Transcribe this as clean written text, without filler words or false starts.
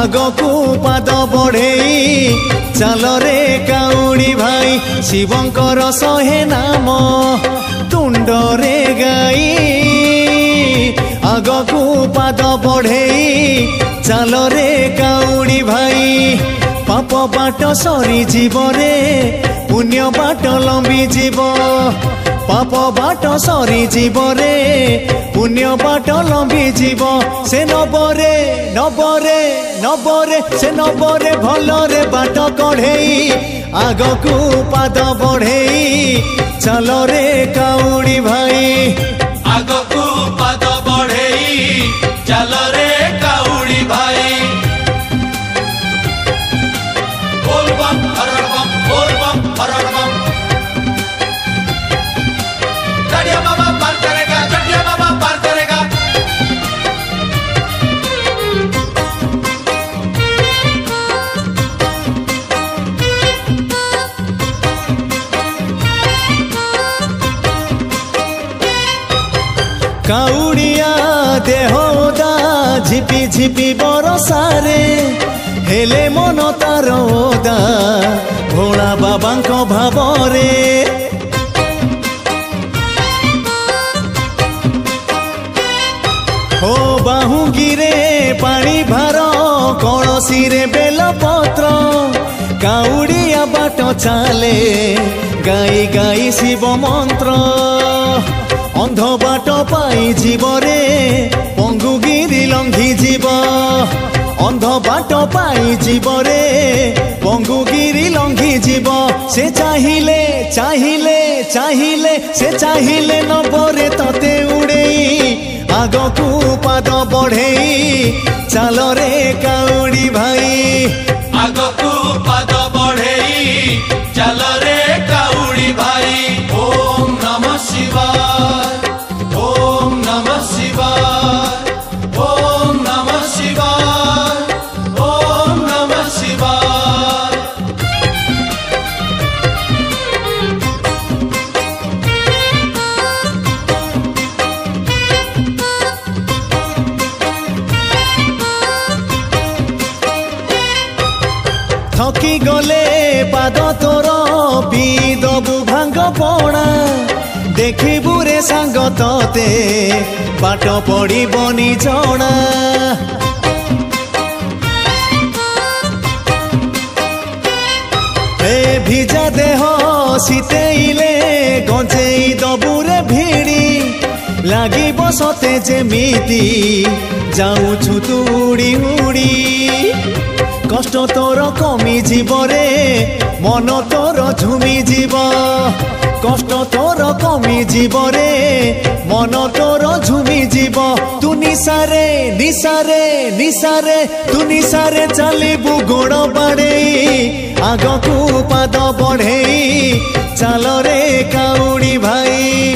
आगकू पाद बढ़ेई चल रे काउड़ी भाई शिवंकर शहे नाम तुंडरे गाई आगकू पाद बढ़ेई चल रे काउड़ी भाई पाप बाट सरी जीव रे पुण्य बाट लंबी जीव पाप बाट सरी जीव रे पुण्य बाट लंबी जीव से नबरे नबरे नबरे से नबरे भलरे बाट कढ़ेई आगकू पाद बढ़ेई चल रे काउड़ी भाई आगकू पाद बढ़ेई चल रे काउड़ी भाई बोल बम हरड़ बम बोल बम हरड़ बम चढ़िया बाबा पार करेगा चढ़िया बाबा पार करेगा काउड़िया देहदा झिपी झिपी बरसारे हेले मन तार ओदा भोला बाबांको भावरे हो बाहुंगिरे पानी भार कलसी रे बेलपत्र काउड़िया बाट चाले गाई गाई शिव मंत्र अंध बाट पाई जीव रे पंगुगिरी लंघी जीव अंध बाट पाई जीव रे पंगुगिरी लंघी जीव से चाहिले चाहिले चाहिले से चाहिले नबरे तते उड़ेई आगकू पाद बढ़ेई चल रे काउड़ी भाई आगकू पाद बढ़ेई चल रे काउड़ी भाई ओम नमः शिवाय ओम नमः शिवाय ओम नमः शिवाय ओम नमः शिवाय थकी गले पाद तोर पी दबु भांग पणा देखिबु रे सांग तते बाट पड़िबनी जणा ए भिजा देह शीतेइले गंजेई दबु रे भिड़ी लागिब सते जेमिति जाऊछु तू उड़ी उड़ी कष्ट तोर कमी जीव रे मन तोर झुमी जीव कष्ट तोर कमी जीव रे मन तोर झुमी जीव तू निसारे निसारे निसारे तू निसारे चलिबु गोड़ बाड़ेई आगकू पाद बढ़ेई चल रे काउड़ी भाई।